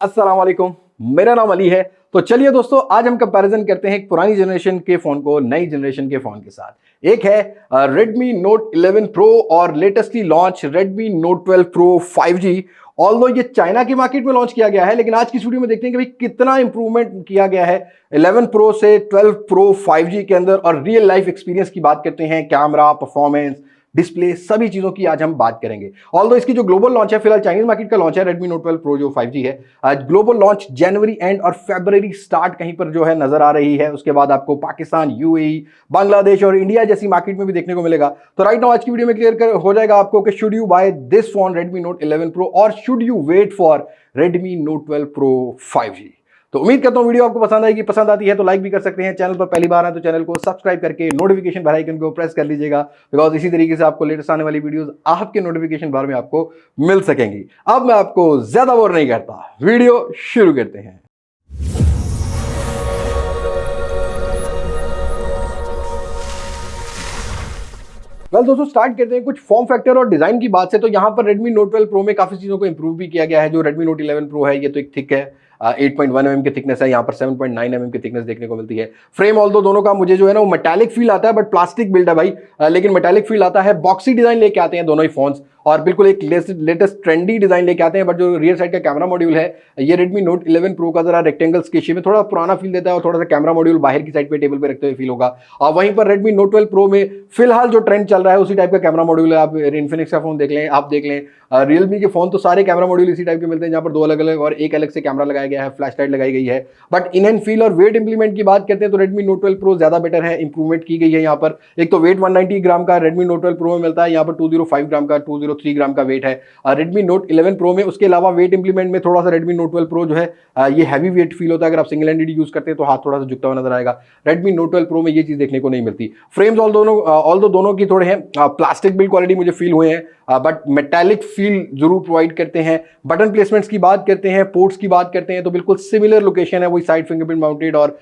अस्सलाम वालेकुम, मेरा नाम अली है। तो चलिए दोस्तों, आज हम कंपैरिजन करते हैं एक पुरानी जनरेशन के फोन को नई जनरेशन के फोन के साथ। एक है Redmi Note 11 Pro और latestly launch Redmi Note 12 Pro 5G। Although ये चाइना की मार्केट में लॉन्च किया गया है, लेकिन आज की वीडियो में देखते हैं कि भाई कितना इंप्रूवमेंट किया गया है 11 Pro से 12 Pro 5G के अंदर, और रियल लाइफ एक्सपीरियंस की बात करते हैं, कैमरा, परफॉर्मेंस, डिस्प्ले, सभी चीजों की आज हम बात करेंगे। ऑल्दो इसकी जो ग्लोबल लॉन्च है, फिलहाल चाइनीज मार्केट का लॉन्च है Redmi Note 12 Pro जो 5G है। आज ग्लोबल लॉन्च जनवरी एंड और फरवरी स्टार्ट कहीं पर जो है नजर आ रही है। उसके बाद आपको पाकिस्तान, यूएई, बांग्लादेश और इंडिया जैसी मार्केट में भी देखने को मिलेगा। तो राइट नाउ आज की वीडियो में क्लियर हो जाएगा आपको कि should you buy this phone Redmi Note 11 Pro और should you wait for Redmi Note 12 Pro 5G। तो उम्मीद करता हूं वीडियो आपको पसंद आएगी। पसंद आती है तो लाइक भी कर सकते हैं। चैनल पर पहली बार आए तो चैनल को सब्सक्राइब करके नोटिफिकेशन बेल आइकन को प्रेस कर लीजिएगा, बिकॉज इसी तरीके से आपको लेटेस्ट आने वाली वीडियोस आपके नोटिफिकेशन बार में आपको मिल सकेंगी। अब मैं आपको ज्यादा बोर नहीं करता, वीडियो शुरू करते हैं। दोस्तों स्टार्ट करते हैं कुछ फॉर्म फैक्टर और डिजाइन की बात से। तो यहाँ पर Redmi Note 12 Pro में काफी चीजों को इंप्रूव भी किया गया है। जो Redmi Note 11 Pro है, ये तो एक थिक है, 8.1 mm की थिकनेस है, यहाँ पर 7.9 mm की थिकनेस देखने को मिलती है। फ्रेम ऑल्दो दोनों का मुझे जो है ना वो मेटालिक फील आता है, बट प्लास्टिक बिल्ड है भाई, लेकिन मेटालिक फील आता है। बॉक्सी डिजाइन लेके आते हैं दोनों ही फोन्स, और बिल्कुल एक लेटेस्ट ट्रेंडी डिजाइन लेके आते हैं। बट जो रियर साइड का कैमरा मॉड्यूल है, ये Redmi Note 11 Pro का जरा रेक्टेंगल्स के शेप में थोड़ा पुराना फील देता है, और थोड़ा सा कैमरा मॉड्यूल बाहर की साइड पे टेबल पे रखते हुए फील होगा। और वहीं पर Redmi Note 12 Pro में फिलहाल जो ट्रेंड चल रहा है उसी टाइप का कैमरा मॉड्यूल है। आप इन्फिनिक्स का फोन देख लें, आप देख लें, रियलमी के फोन तो सारे कैमरा मॉड्यूल इसी टाइप के मिलते हैं, जहां पर दो अलग अलग और एक अलग से कैमरा लगाया गया है, फ्लैश लाइट लगाई गई है। बट इन हैंड फील और वेट इंप्लीमेंट की बात करते हैं तो Redmi Note 12 Pro ज्यादा बेटर है, इंप्रूवमेंट की गई है। यहाँ पर एक तो वेट 190 ग्राम का Redmi Note 12 Pro में मिलता है, यहाँ पर 205 ग्राम का 203 ग्राम का वेट है Redmi Note 11 Pro में। उसके अलावा वेट इंप्लीमेंट में थोड़ा सा Redmi Note 12 Pro जो है ये हैवी वेट फील होता है। अगर आप सिंगल हैंडेड यूज करते हैं तो हाथ थोड़ा सा झुकता हुआ नजर आएगा। Redmi Note 12 Pro में ये चीज देखने को नहीं मिलती। फ्रेम्स ऑल दोनों की थोड़े हैं प्लास्टिक बिल्ड क्वालिटी मुझे फील हुए हैं, बट मेटालिक फील जरूर प्रोवाइड करते हैं। बटन प्लेसमेंट्स की बात करते हैं, पोर्ट्स की बात करते हैं तो बिल्कुल सिमिलर लोकेशन है, वही साइड फिंगरप्रिंट माउंटेड और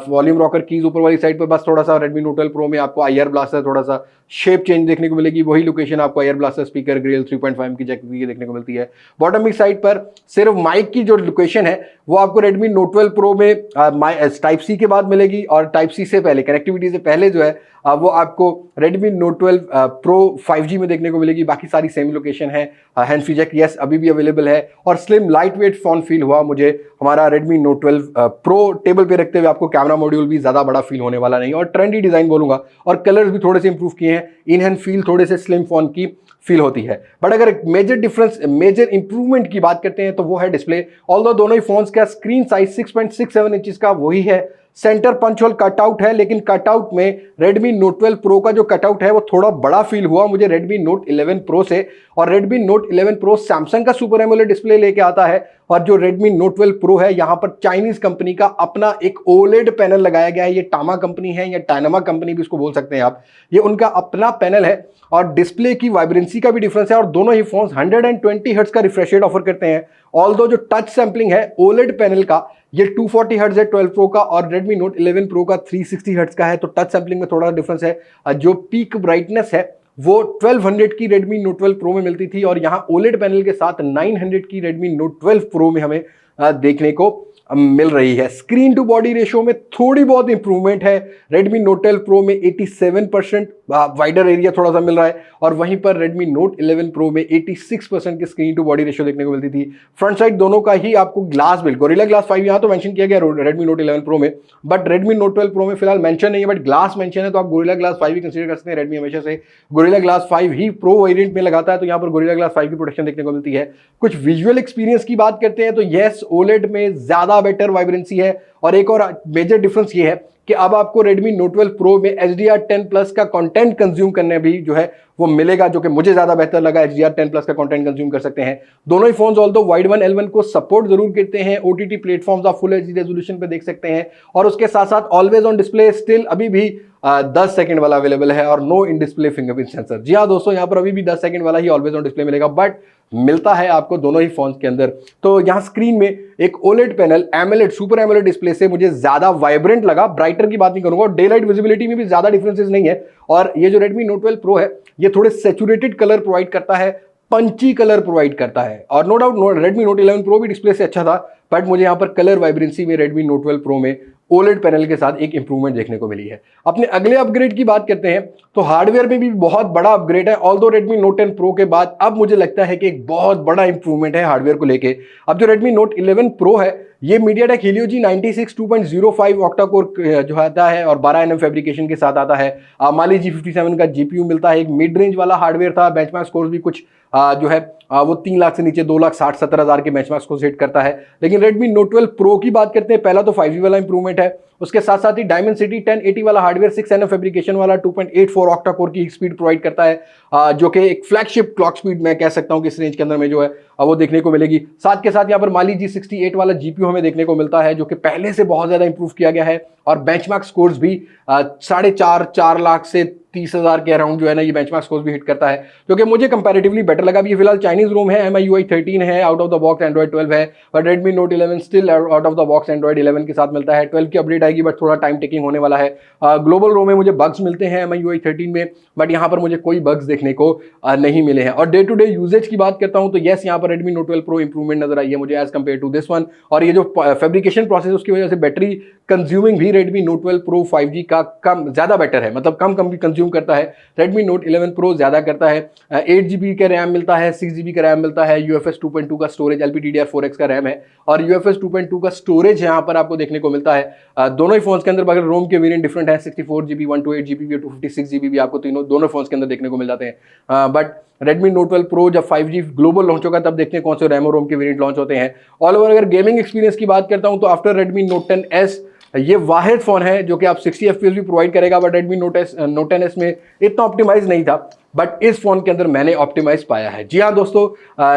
वॉल्यूम रॉकर कीज ऊपर वाली साइड पर। बस थोड़ा सा Redmi Note 12 Pro में आपको IR ब्लास्टर थोड़ा सा शेप चेंज देखने को मिलेगी। वही लोकेशन आपको IR ब्लास्टर स्पीकर ग्रिल 3.5 की जैक की देखने को मिलती है। बॉटम की साइड पर सिर्फ माइक की जो लोकेशन है वो आपको Redmi Note 12 Pro में टाइप सी के बाद मिलेगी, और टाइप सी से पहले, कनेक्टिविटी से पहले जो है वो आपको Redmi Note 12 Pro 5G में देखने को मिलेगी। बाकी सारी सेम लोकेशन है। हैंड फ्री जैक यस अभी भी अवेलेबल है, और slim light weight phone feel हुआ मुझे हमारा Redmi Note 12 Pro। टेबल पे रखते हुए आपको कैमरा मॉड्यूल भी ज्यादा बड़ा फील होने वाला नहीं, और ट्रेंडी डिजाइन बोलूंगा, और कलर्स भी थोड़े से इंप्रूव किए हैं। इन हैंड फील थोड़े से स्लिम फोन की फील होती है। बट अगर मेजर इंप्रूवमेंट की बात करते हैं तो वो है डिस्प्ले। ऑल्दो दोनों ही फोन्स का स्क्रीन साइज 6.67 इंचेस का वही है। सेंटर पंच होल कटआउट है, लेकिन कटआउट में Redmi Note 12 Pro का जो कटआउट है वो थोड़ा बड़ा फील हुआ मुझे Redmi Note 11 Pro से। और Redmi Note 11 Pro सैमसंग का सुपर एमोलेड डिस्प्ले लेके आता है, और जो Redmi Note 12 Pro है यहाँ पर चाइनीज कंपनी का अपना एक OLED पैनल लगाया गया है। ये टामा कंपनी है या टाइनमा कंपनी भी इसको बोल सकते हैं आप, ये उनका अपना पैनल है। और डिस्प्ले की वाइब्रेंसी का भी डिफरेंस है, और दोनों ही फोन्स 120 हर्ट्ज का रिफ्रेश रेट ऑफर करते हैं। ऑल्दो जो टच सैंपलिंग है OLED पैनल का ये 240 हर्ट्ज है 12 Pro का, और Redmi Note 11 Pro का 360 हर्ट्ज का है। तो टच सैंपलिंग में थोड़ा डिफरेंस है। जो पीक ब्राइटनेस है वो 1200 की Redmi Note 12 Pro में मिलती थी, और यहाँ OLED पैनल के साथ 900 की Redmi Note 12 Pro में हमें देखने को मिल रही है। स्क्रीन टू बॉडी रेशियो में थोड़ी बहुत इंप्रूवमेंट है। Redmi Note 12 Pro में 87% वाइडर एरिया थोड़ा सा मिल रहा है, और वहीं पर Redmi Note 11 Pro में 86% की स्क्रीन टू बॉडी रेशियो देखने को मिलती थी। फ्रंट साइड दोनों का ही आपको ग्लास बिल्ड, गोरिल्ला ग्लास 5 यहाँ तो मेंशन किया गया Redmi Note 11 Pro में, बट Redmi Note 12 Pro में फिलहाल मेंशन नहीं है, बट ग्लास मेंशन है। तो आप गोरिल्ला ग्लास 5 भी कंसीडर कर सकते हैं। Redmi हमेशा से गोरिल्ला ग्लास 5 ही प्रो वेरिएंट में लगाता है, तो यहाँ पर गोरिल्ला ग्लास 5 की प्रोटेक्शन देखने को मिलती है। कुछ विजुअल एक्सपीरियंस की बात करते हैं तो यस OLED में ज्यादा बेटर वाइब्रेंसी है, और एक और मेजर डिफरेंस ये है कि अब आपको Redmi Note 12 Pro में HDR10+ का कंटेंट कंज्यूम करने भी जो है वो मिलेगा, जो कि मुझे ज्यादा बेहतर लगा। HDR10+ का कंटेंट कंज्यूम कर सकते हैं दोनों ही फोन्स। ऑल्दो वाइड 1L1 को सपोर्ट जरूर करते हैं। OTT प्लेटफॉर्म्स आप फुल HD रेजोल्यूशन पे देख सकते हैं, और उसके साथ साथ ऑलवेज ऑन डिस्प्ले स्टिल अभी भी 10 सेकंड वाला अवेलेबल है, और no in display fingerprint sensor. जी हाँ दोस्तों, यहाँ पर अभी भी 10 सेकंड वाला ही ऑलवेज ऑन डिस्प्ले मिलेगा, बट मिलता है आपको दोनों ही फोन्स के अंदर। तो यहाँ स्क्रीन में एक OLED panel AMOLED super AMOLED display से मुझे ज्यादा वाइब्रेंट लगा। ब्राइटर की बात नहीं करूंगा, और डे लाइट विजिबिलिटी में भी ज्यादा डिफरेंसेस नहीं है। और ये जो Redmi Note 12 Pro है ये थोड़े सैचुरेटेड कलर प्रोवाइड करता है। पंची कलर प्रोवाइड करता है। और no doubt Redmi Note 11 Pro भी डिस्प्ले से अच्छा था, बट मुझे यहाँ पर कलर वाइब्रेंसी में Redmi Note 12 Pro में OLED पैनल के साथ एक इंप्रूवमेंट देखने को मिली है। अपने अगले अपग्रेड की बात करते हैं तो हार्डवेयर में भी बहुत बड़ा अपग्रेड है। ऑल्दो Redmi Note 10 Pro के बाद अब मुझे लगता है कि एक बहुत बड़ा इंप्रूवमेंट है हार्डवेयर को लेके। अब जो Redmi Note 11 Pro है ये MediaTek Helio G96 2.05 octa core जो आता है और 12 nm फैब्रिकेशन के साथ आता है। Mali G57 का GPU मिलता है। एक मिड रेंज वाला हार्डवेयर था, बेंचमार्क स्कोर्स भी कुछ जो है वो 3 लाख से नीचे 2,60,70,000 के बेंचमार्क्स को सेट करता है। लेकिन Redmi Note 12 Pro की बात करते हैं, पहला तो 5G वाला इंप्रूवमेंट है, उसके साथ साथ ही Dimensity 1080 वाला हार्डवेयर 6 nm फैब्रिकेशन वाला 2.84 ऑक्टा कोर की स्पीड प्रोवाइड करता है, जो कि एक फ्लैगशिप क्लॉक स्पीड मैं कह सकता हूं कि इस रेंज के अंदर में जो है वो देखने को मिलेगी। साथ के साथ यहाँ पर Mali G68 वाला GPU हमें देखने को मिलता है, जो कि पहले से बहुत ज्यादा इंप्रूव किया गया है। और बेंचमार्क स्कोर्स भी 4.5 लाख से 30,000 के अराउंड जो है ना ये बेंचमार्क स्कोर्स भी हिट करता है, जो कि मुझे कंपैरेटिवली बेटर लगा। ये फिलहाल चाइनीज रोम है, MIUI 13 है, out of the box Android 12 है, but Redmi Note 11 still out of the box Android 11 के साथ मिलता है। 12 की अपडेट आएगी बट थोड़ा टाइम टेकिंग होने वाला है। ग्लोबल रोम में मुझे बग्स मिलते हैं MIUI 13 में, बट यहाँ पर मुझे कोई बग्स देखने को नहीं मिले हैं। और डे टू डे यूजेज की बात करता हूँ तो येस यहाँ पर Redmi Note 12 Pro इंप्रूवमेंट नजर आई है मुझे as compare to this one. और ये जो फैब्रिकेशन प्रोसेस उसकी वजह से बैटरी कंज्यूमिंग भी Redmi Note 12 Pro 5G का कम ज्यादा बेटर है, मतलब कम कंज्यूम करता है। Redmi Note 11 Pro ज्यादा करता है। 8GB का रैम मिलता है, 6GB का रैम मिलता है, UFS 2.2 का स्टोरेज, LPDDR4X का रैम है और UFS 2.2 का स्टोरेज यहाँ पर आपको देखने को मिलता है। दोनों ही फोन्स के अंदर अगर रोम के वेरिएंट डिफरेंट है, 64GB, 128GB और 256GB भी आपको दोनों फोन्स के अंदर देखने को मिल जाते हैं। बट Redmi Note 12 Pro जब 5G ग्लोबल लॉन्च होगा तब देखते हैं कौन से रैम और रोम के वेरिएंट लॉन्च होते हैं। ऑल ओवर अगर गेमिंग एक्सपीरियंस की बात करता हूं तो आफ्टर Redmi Note 10s ये वाहिद फोन है जो कि आप 60 FPS भी प्रोवाइड करेगा, बट Redmi Note 10s में इतना ऑप्टिमाइज नहीं था, बट इस फोन के अंदर मैंने ऑप्टिमाइज पाया है। जी हाँ दोस्तों,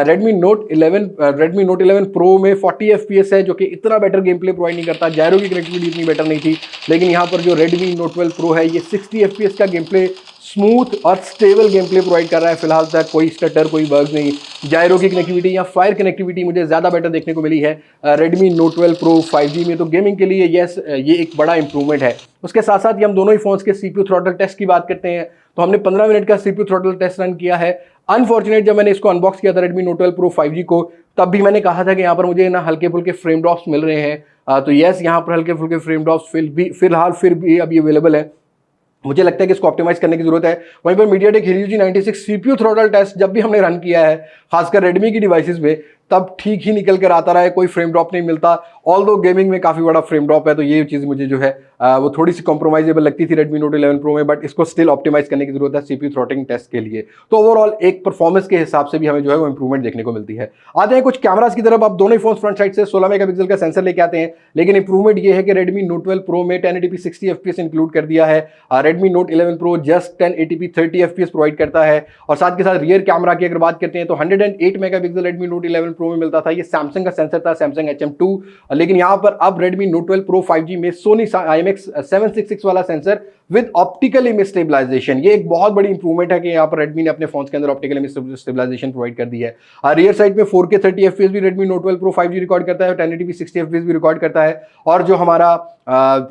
Redmi Note 11 Pro में 40 FPS है जो कि इतना बेटर गेम प्ले प्रोवाइड नहीं करता। जायरो की कनेक्टिविटी इतनी बेटर नहीं थी, लेकिन यहाँ पर जो Redmi Note 12 Pro है ये 60 FPS का गेम प्ले स्मूथ और स्टेबल गेम प्ले प्रोवाइड कर रहा है। फिलहाल तक कोई स्टटर, कोई बग्स नहीं। जायरो की कनेक्टिविटी या फायर कनेक्टिविटी मुझे ज़्यादा बेटर देखने को मिली है Redmi Note 12 Pro 5G में। तो गेमिंग के लिए यस ये एक बड़ा इंप्रूवमेंट है। उसके साथ साथ ही हम दोनों ही फोन्स के CPU थ्रॉटल टेस्ट की बात करते हैं तो हमने 15 मिनट का CPU थ्रॉटल टेस्ट रन किया है। अनफॉर्चुनेट जब मैंने इसको अनबॉक्स किया था Redmi Note 12 Pro 5G को, तब भी मैंने कहा था कि यहाँ पर मुझे ना हल्के फुल्के फ्रेम ड्रॉप्स मिल रहे हैं। तो यस यहाँ पर हल्के फुल्के फ्रेम ड्रॉप्स फिलहाल अभी अवेलेबल है। मुझे लगता है कि इसको ऑप्टिमाइज करने की जरूरत है। वहीं पर MediaTek Helio G96 CPU throttle test जब भी हमने रन किया है खासकर Redmi की डिवाइसेस में, तब ठीक ही निकल कर आता रहा है, कोई फ्रेम ड्रॉप नहीं मिलता। ऑल्दो गेमिंग में काफी बड़ा फ्रेम ड्रॉप है, तो ये चीज मुझे जो है वो थोड़ी सी कॉम्प्रोमाइजेबल लगती थी Redmi Note 11 Pro में, बट इसको स्टिल ऑप्टिमाइज करने की जरूरत है CPU थ्रॉटलिंग टेस्ट के लिए। तो ओवरऑल एक परफॉर्मेंस के हिसाब से भी हमें जो है वो इंप्रूवमेंट देखने को मिलती है। आते हैं कुछ कैमरास की तरफ। आप दोनों ही फोन फ्रंट साइड से 16 मेगापिक्सल का सेंसर लेके आते हैं, लेकिन इंप्रूवमेंट ये है कि Redmi Note 12 Pro में 1080p 60 FPS इंक्लूड कर दिया है। Redmi Note 11 Pro just 1080p 30 FPS provide करता है। और साथ के साथ रियर कैमरा की अगर बात करते हैं तो 108 मेगापिक्सल Redmi Note 11 Pro में मिलता था। ये सैमसंग का सेंसर था, Samsung HM2, लेकिन यहाँ पर अब Redmi Note 12 Pro 5G में Sony IMX766 वाला sensor with optical image stabilisation. ये एक बहुत बड़ी इंप्रूवमेंट है कि यहाँ पर Redmi ने अपने फोन्स के अंदर ऑप्टिकल इमेज स्टेबलाइजेशन प्रोवाइड कर दी है। रियर साइड में 4K 30 FPS भी Redmi Note 12 Pro 5G record करता है, 1080p 60 FPS भी रिकॉर्ड करता है। और जो हमारा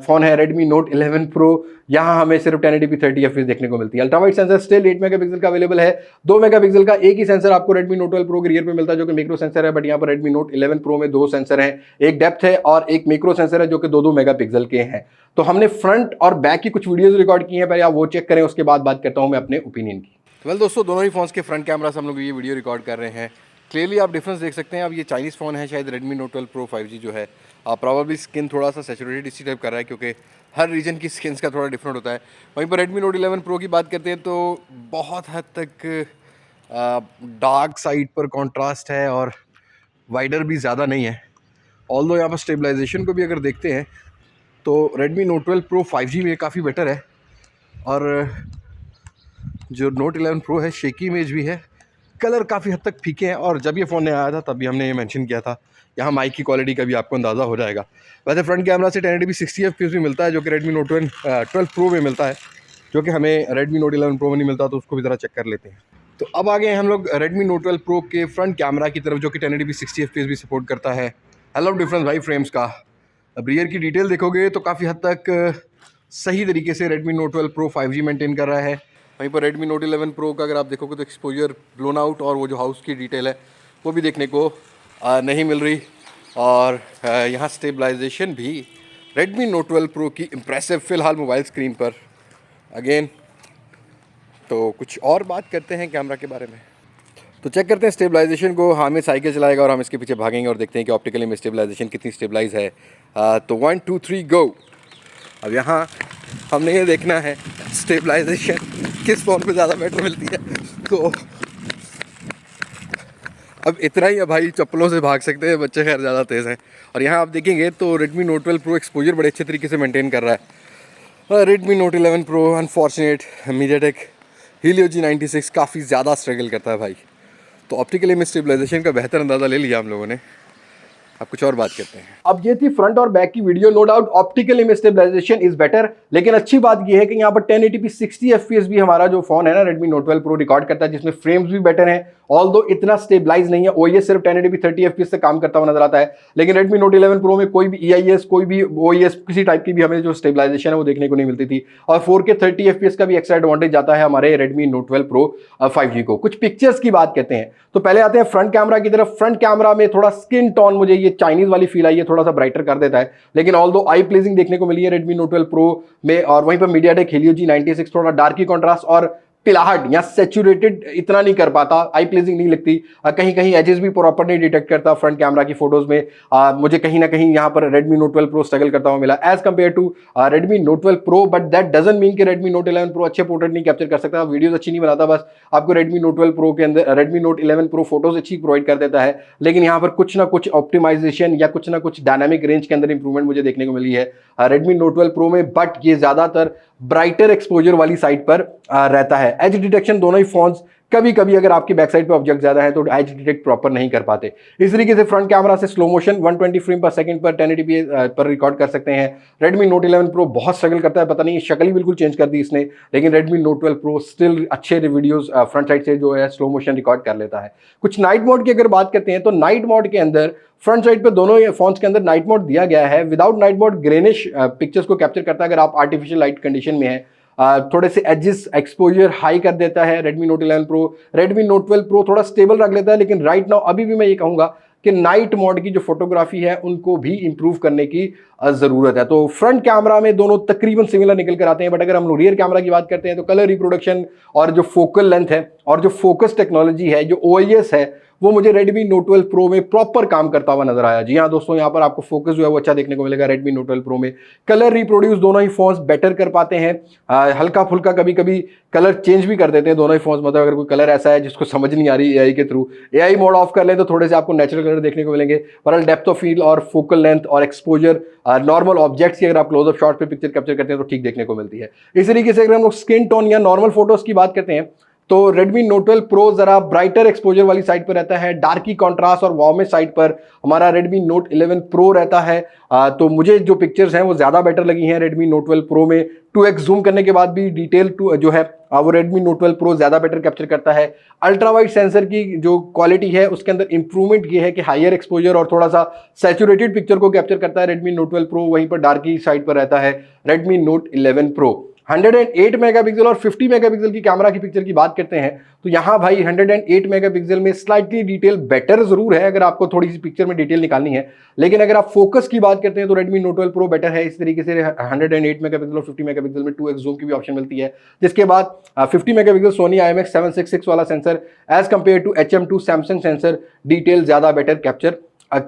फोन है Redmi Note 11 Pro, यहाँ हमें सिर्फ 1080p 30 FPS देखने को मिलती है। अल्ट्रावाइड सेंसर स्टिल 8 मेगापिक्सल का अवेलेबल है। 2 मेगापिक्सल का एक ही सेंसर आपको Redmi Note 12 Pro के रियर पे मिलता है जो कि मैक्रो सेंसर है, बट यहाँ पर Redmi Note 11 Pro में 2 सेंसर हैं, एक डेप्थ है और एक मैक्रो सेंसर है जो कि 2-2 मेगापिक्सल के हैं। तो हमने फ्रंट और बैक की कुछ वीडियोस रिकॉर्ड की हैं, पहले आप वो चेक करें, उसके बाद बात करता हूं मैं अपने ओपिनियन की। वेल दोस्तों, दोनों ही फोन्स के फ्रंट कैमरा से हम लोग ये वीडियो रिकॉर्ड कर रहे हैं। क्लियरली आप डिफरेंस देख सकते हैं। अब ये चाइनीज़ फ़ोन है, शायद Redmi Note 12 Pro 5G जो है प्रॉबली स्किन थोड़ा सा सैचुरेटेड इसी टाइप कर रहा है, क्योंकि हर रीजन की स्किन्स का थोड़ा डिफरेंट होता है। वहीं पर Redmi Note 11 Pro की बात करते हैं तो बहुत हद तक डार्क साइड पर कॉन्ट्रास्ट है और वाइडर भी ज़्यादा नहीं है। ऑल्दो यहाँ पर स्टेबलाइजेशन को भी अगर देखते हैं तो Redmi Note 12 Pro 5G में काफ़ी बेटर है। और जो Note 11 Pro है शेकी इमेज भी है, कलर काफ़ी हद तक फीके हैं। और जब ये फ़ोन आया था तब भी हमने ये मेंशन किया था, यहाँ माइक की क्वालिटी का भी आपको अंदाज़ा हो जाएगा। वैसे फ्रंट कैमरा से 1080p 60 FPS भी मिलता है जो कि Redmi Note 12 Pro में मिलता है, जो कि हमें Redmi Note 11 Pro में नहीं मिलता, तो उसको भी ज़रा चेक कर लेते हैं। तो अब आ गए हैं हम लोग Redmi Note 12 Pro के फ्रंट कैमरा की तरफ, जो कि 1080p 60 FPS भी सपोर्ट करता है। हेलो डिफरेंस भाई फ्रेम्स का। अब रियर की डिटेल देखोगे तो काफ़ी हद तक सही तरीके से Redmi Note 12 Pro 5G maintain कर रहा है। वहीं पर Redmi Note 11 Pro का अगर आप देखोगे तो एक्सपोजर ब्लोन आउट और वो जो हाउस की डिटेल है वो भी देखने को नहीं मिल रही। और यहाँ स्टेबलाइजेशन भी Redmi Note 12 Pro की इम्प्रेसिव फ़िलहाल मोबाइल स्क्रीन पर अगेन। तो कुछ और बात करते हैं कैमरा के बारे में, तो चेक करते हैं स्टेबलाइजेशन को। हमें साइकिल चलाएगा और हम इसके पीछे भागेंगे और देखते हैं कि ऑप्टिकली में स्टेबलाइजेशन कितनी स्टेबलाइज है। तो 1 2 3 गो। अब यहाँ हमने ये देखना है स्टेबलाइजेशन किस फ़ोन पे ज़्यादा बेटर मिलती है। तो अब इतना ही है भाई, चप्पलों से भाग सकते हैं, बच्चे खैर ज़्यादा तेज़ हैं। और यहाँ आप देखेंगे तो Redmi Note 12 Pro एक्सपोजर बड़े अच्छे तरीके से मेंटेन कर रहा है। Redmi Note 11 Pro unfortunate MediaTek Helio G96 काफ़ी ज़्यादा स्ट्रगल करता है भाई। तो ऑप्टिकली में स्टेबलाइजेशन का बेहतर अंदाज़ा ले लिया हम लोगों ने। अब कुछ और बात करते हैं। अब ये थी फ्रंट और बैक की वीडियो। नो डाउट ऑप्टिकली में स्टेबलाइजेशन इज बेटर, लेकिन अच्छी बात ये है कि यहाँ पर 1080p 60 fps भी हमारा जो फोन है ना Redmi Note 12 Pro रिकॉर्ड करता है, जिसमें फ्रेम्स भी बेटर हैं। ऑल्दो इतना स्टेबलाइज नहीं है, OIS सिर्फ 1080p 30 fps से काम करता हुआ नजर आता है, लेकिन Redmi Note 11 Pro में कोई भी EIS कोई भी OIS किसी टाइप की भी हमें जो स्टेबलाइजेशन है वो देखने को नहीं मिलती थी। और 4K 30 fps का भी एक्स्ट्रा एडवांटेज जाता है हमारे Redmi Note 12 Pro 5G को। कुछ पिक्चर्स की बात करते हैं तो पहले आते हैं फ्रंट कैमरा की तरफ। फ्रंट कैमरा में थोड़ा स्किन टोन मुझे ये चाइनीज वाली फील आई है, थोड़ा सा ब्राइटर कर देता है, लेकिन ऑल्दो आई प्लीजिंग देखने को मिली है Redmi Note 12 Pro में। और वहीं पर MediaTek Helio G96 थोड़ा डार्की कॉन्ट्रास्ट और पिलाहट या सैचुरेटेड इतना नहीं कर पाता, आई प्लीजिंग नहीं लगती। कहीं कहीं एजेस भी प्रॉपर नहीं डिटेक्ट करता फ्रंट कैमरा की फोटोज में। मुझे कहीं ना कहीं यहाँ पर Redmi Note 12 Pro स्ट्रगल करता हुआ मिला as compare to Redmi Note 12 Pro। But that doesn't mean कि Redmi Note 11 Pro अच्छे पोर्ट्रेट नहीं कैप्चर कर सकता, वीडियोज अच्छी नहीं बनाता, बस आपको Redmi Note 12 Pro के अंदर Redmi Note 11 Pro फोटोज अच्छी प्रोवाइड कर देता है। लेकिन यहाँ पर कुछ ना कुछ ऑप्टिमाइजेशन या कुछ ना कुछ डायनामिक रेंज के अंदर इंप्रूवमेंट मुझे देखने को मिली है Redmi Note 12 Pro में। बट ये ज्यादातर ब्राइटर एक्सपोजर वाली साइड पर रहता है। एज डिटेक्शन दोनों ही फोन्स कभी कभी अगर आपकी बैक साइड पे ऑब्जेक्ट ज्यादा है तो एज डिटेक्ट प्रॉपर नहीं कर पाते। इस तरीके से फ्रंट कैमरा से स्लो मोशन 120 फ्रेम पर सेकंड पर 1080p पर रिकॉर्ड कर सकते हैं। Redmi Note 11 Pro बहुत स्ट्रगल करता है, पता नहीं शक्ल ही बिल्कुल चेंज कर दी इसने, लेकिन Redmi Note 12 Pro स्टिल अच्छे वीडियोस फ्रंट साइड से जो है स्लो मोशन रिकॉर्ड कर लेता है। कुछ नाइट मोड की अगर बात करते हैं तो नाइट मोड के अंदर फ्रंट साइड पे दोनों फोन्स के अंदर नाइट मोड दिया गया है। Without night mode greenish pictures को कैप्चर करता है अगर आप आर्टिफिशियल लाइट कंडीशन में है। थोड़े से एजेस एक्सपोजर हाई कर देता है Redmi Note 11 Pro। Redmi Note 12 Pro थोड़ा स्टेबल रख लेता है, लेकिन राइट नाउ अभी भी मैं ये कहूंगा कि नाइट मोड की जो फोटोग्राफी है उनको भी इंप्रूव करने की जरूरत है। तो फ्रंट कैमरा में दोनों तकरीबन सिमिलर निकल कर आते हैं, बट अगर हम लोग रियर कैमरा की बात करते हैं तो कलर रिप्रोडक्शन और जो फोकल लेंथ है और जो फोकस टेक्नोलॉजी है, जो OIS है, वो मुझे Redmi Note 12 Pro में प्रॉपर काम करता हुआ नजर आया। जी हाँ दोस्तों, यहाँ पर आपको फोकस जो है वो अच्छा देखने को मिलेगा Redmi Note 12 Pro में। कलर रिप्रोड्यूस दोनों ही फोन्स बेटर कर पाते हैं, हल्का फुल्का कभी कभी कलर चेंज भी कर देते हैं दोनों ही फोन्स। मतलब अगर कोई कलर ऐसा है जिसको समझ नहीं आ रही AI के थ्रू, AI मोड ऑफ कर ले तो थोड़े से आपको नेचुरल कलर देखने को मिलेंगे। पर डेप्थ ऑफ फील्ड और फोकल लेंथ और एक्सपोजर नॉर्मल ऑब्जेक्ट्स की अगर आप क्लोजअप शॉट पे पिक्चर कैप्चर करते हैं तो ठीक देखने को मिलती है। इस तरीके से अगर हम लोग स्किन टोन या नॉर्मल फोटोज की बात करते हैं तो Redmi Note 12 Pro जरा ब्राइटर एक्सपोजर वाली साइड पर रहता है, डार्की कॉन्ट्रास्ट और वार्मेस्ट साइड पर हमारा Redmi Note 11 Pro रहता है। तो मुझे जो पिक्चर्स हैं वो ज्यादा बेटर लगी हैं Redmi Note 12 Pro में। 2x जूम करने के बाद भी डिटेल जो है वो Redmi Note 12 Pro ज्यादा बेटर कैप्चर करता है। अल्ट्रा वाइड सेंसर की जो क्वालिटी है उसके अंदर इंप्रूवमेंट ये है कि हायर एक्सपोजर और थोड़ा सा सैचुरेटेड पिक्चर को कैप्चर करता है Redmi Note 12 Pro। वहीं पर डार्की साइड पर रहता है Redmi Note 11 Pro। 108 मेगापिक्सल और 50 मेगापिक्सल की कैमरा की पिक्चर की बात करते हैं तो यहाँ भाई 108 मेगापिक्सल में स्लाइटली डिटेल बेटर जरूर है अगर आपको थोड़ी सी पिक्चर में डिटेल निकालनी है, लेकिन अगर आप फोकस की बात करते हैं तो Redmi Note 12 Pro बेटर है। इस तरीके से 108 मेगापिक्सल और 50 मेगापिक्सल में 2x जूम की भी ऑप्शन मिलती है, जिसके बाद 50 मेगापिक्सल Sony IMX766 वाला sensor as compare to HM2 Samsung sensor detail ज्यादा बेटर कैप्चर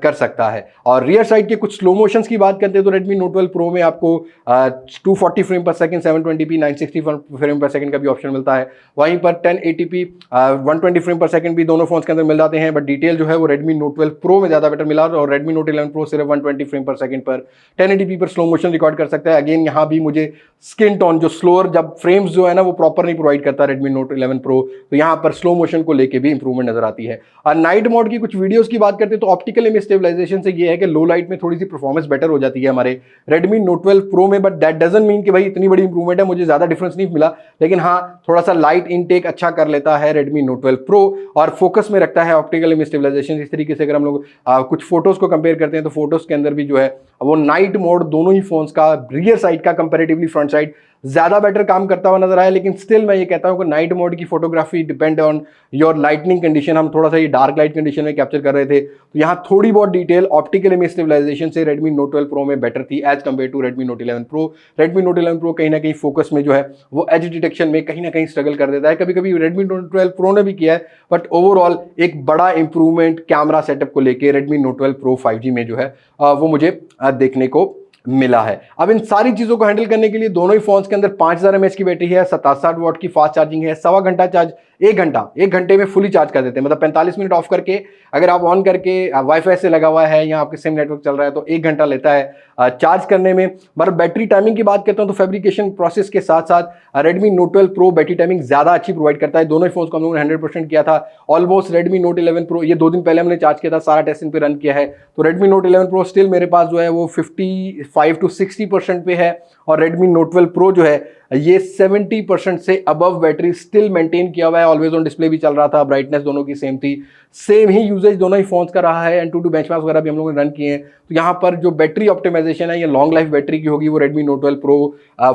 कर सकता है। और रियर साइड के कुछ स्लो मोशंस की बात करते हैं तो Redmi Note 12 Pro में आपको 240 फ्रेम पर सेकंड 720p 960 फ्रेम पर सेकंड का भी ऑप्शन मिलता है। वहीं पर 1080p 120 फ्रेम पर सेकंड भी दोनों फोन्स के अंदर मिल जाते हैं, बट डिटेल जो है वो Redmi Note 12 Pro में ज़्यादा बेटर मिला। और Redmi Note 11 Pro सिर्फ 120 फ्रेम पर सेकंड पर 1080p पर स्लो मोशन रिकॉर्ड कर सकता है। अगेन यहाँ भी मुझे स्किन टोन जो स्लोअर जब फ्रेम्स जो है ना वो प्रॉपर नहीं प्रोवाइड करता Redmi Note 11 Pro, तो यहाँ पर स्लो मोशन को लेके भी इंप्रूवमेंट नजर आती है। और नाइट मोड की कुछ वीडियोस की बात करते हैं तो ऑप्टिकल इमेज स्टेबलाइजेशन से ये है कि लो लाइट में थोड़ी सी परफॉर्मेंस बेटर हो जाती है हमारे Redmi Note 12 Pro में, बट दैट डजंट मीन कि भाई इतनी बड़ी इंप्रूवमेंट है, मुझे ज्यादा डिफरेंस नहीं मिला। लेकिन हाँ, थोड़ा सा लाइट इनटेक अच्छा कर लेता है Redmi Note 12 Pro और फोकस में रखता है ऑप्टिकल इमेज स्टेबलाइजेशन। इस तरीके से अगर हम लोग कुछ फोटोज को कंपेयर करते हैं तो फोटोज के अंदर भी जो है वो नाइट मोड दोनों ही फोन्स का रियर साइड का कंपेरेटिवली फ्रंट साइड ज़्यादा बेटर काम करता हुआ नजर आया, लेकिन स्टिल मैं ये कहता हूँ कि नाइट मोड की photography depend on your lightning condition. हम थोड़ा सा ये डार्क लाइट कंडीशन में कैप्चर कर रहे थे, तो यहाँ थोड़ी बहुत डिटेल ऑप्टिकल इमेज स्टेबलाइजेशन से Redmi Note 12 Pro में बेटर थी as compare to Redmi Note 11 Pro। Redmi Note 11 Pro कहीं ना कहीं फोकस में जो है वो एज डिटेक्शन में कहीं ना कहीं स्ट्रगल कर देता है, कभी कभी Redmi Note 12 Pro ने भी किया है, बट ओवरऑल एक बड़ा इंप्रूवमेंट कैमरा सेटअप को लेके Redmi Note 12 Pro 5G में जो है वो मुझे देखने को मिला है। अब इन सारी चीजों को हैंडल करने के लिए दोनों ही फोन्स के अंदर 5000 mAh की बैटरी है, 67 वाट की फास्ट चार्जिंग है, सवा घंटा चार्ज, एक घंटे में फुली चार्ज कर देते हैं। मतलब 45 मिनट ऑफ करके अगर आप ऑन करके वाईफाई से लगा हुआ है या आपके सिम नेटवर्क चल रहा है तो 1 घंटा लेता है चार्ज करने में। पर बैटरी टाइमिंग की बात करता हूं तो फैब्रिकेशन प्रोसेस के साथ साथ Redmi Note 12 Pro battery timing ज्यादा अच्छी प्रोवाइड करता है। दोनों ही फोन्स को हम लोगों ने 100% किया था ऑलमोस्ट। Redmi Note 11 Pro ये 2 दिन पहले हमने चार्ज किया था, सारा टेस्ट इन पे रन किया है, तो Redmi Note 11 Pro स्टिल मेरे पास जो है वो 55 to 60% पे है, और Redmi Note 12 Pro जो है ये 70% से अबव बैटरी स्टिल मेंटेन किया हुआ है। ऑलवेज ऑन डिस्प्ले भी चल रहा था, ब्राइटनेस दोनों की सेम थी, सेम ही यूजेज दोनों ही फोन्स का रहा है। Antutu बेंचमार्क्स वगैरह भी हम लोगों ने रन किए हैं, तो यहाँ पर जो बैटरी ऑप्टिमाइजेशन है ये लॉन्ग लाइफ बैटरी की होगी वो Redmi Note 12 Pro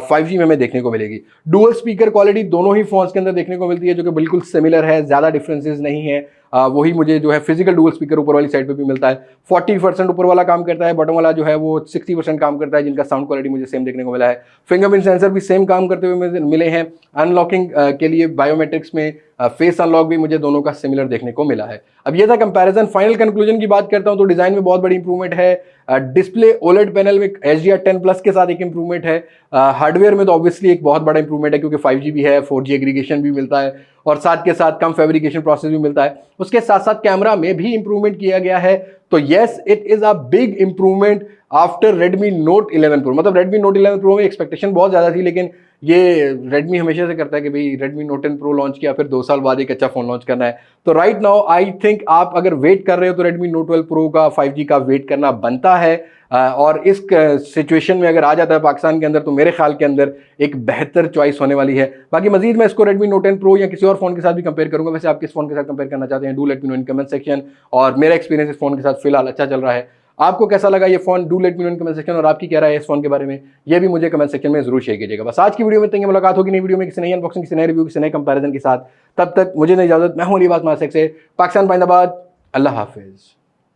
5G में हमें देखने को मिलेगी। डुअल स्पीकर क्वालिटी दोनों ही फोन्स के अंदर देखने को मिलती है जो कि बिल्कुल सिमिलर है, ज्यादा डिफरेंसेस नहीं है। वही मुझे जो है फिजिकल डुअल स्पीकर ऊपर वाली साइड पे भी मिलता है। 40% ऊपर वाला काम करता है, बॉटम वाला जो है वो 60% काम करता है, जिनका साउंड क्वालिटी मुझे सेम देखने को मिला है। फिंगरप्रिंट सेंसर भी सेम काम करते हुए मिले हैं। अनलॉकिंग के लिए बायोमेट्रिक्स में फेस अनलॉक भी मुझे दोनों का सिमिलर देखने को मिला है। अब ये था कंपैरिजन। फाइनल कंक्लूजन की बात करता हूं तो डिजाइन में बहुत बड़ी इंप्रूवमेंट है। डिस्प्ले OLED पैनल में HDR10+ के साथ एक इंप्रूवमेंट है। हार्डवेयर में तो ऑब्वियसली एक बहुत बड़ा इंप्रूवमेंट है क्योंकि 5G भी है, 4G एग्रीगेशन भी मिलता है और साथ के साथ कम फैब्रिकेशन प्रोसेस भी मिलता है। उसके साथ साथ कैमरा में भी इंप्रूवमेंट किया गया है। तो yes, it is a big improvement after Redmi Note 11 Pro। मतलब Redmi Note 11 Pro में एक्सपेक्टेशन बहुत ज्यादा थी, लेकिन ये Redmi हमेशा से करता है कि भाई Redmi Note 10 Pro लॉन्च किया, फिर 2 साल बाद एक अच्छा फोन लॉन्च करना है। तो राइट नाउ आई थिंक आप अगर वेट कर रहे हो तो Redmi Note 12 Pro का 5G का वेट करना बनता है। और इस सिचुएशन में अगर आ जाता है पाकिस्तान के अंदर तो मेरे ख्याल के अंदर एक बेहतर चॉइस होने वाली है। बाकी मजीद मैं इसको Redmi Note 10 Pro या किसी और फोन के साथ भी कंपेयर करूंगा। वैसे आप किस फोन के साथ कंपेयर करना चाहते हैं, do let me know in comment section. और मेरा एक्सपीरियंस इस फोन के साथ फिलहाल अच्छा चल रहा है। आपको कैसा लगा ये phone, do let me know in comment section. और आपकी क्या राय है इस फोन के बारे में, ये भी मुझे कमेंट सेक्शन में जरूर शेयर कीजिएगा। बस आज की वीडियो में मुलाकात होगी नई वीडियो में किसी नई अनबॉक्सिंग, किसी नए रिव्यू, किसी नए कंपैरिजन के साथ। तब तक मुझे नहीं इजाजत। मैं हूं अली अब्बास मासिक से, पाकिस्तान, पाइंदाबाद। अल्लाह हाफिज।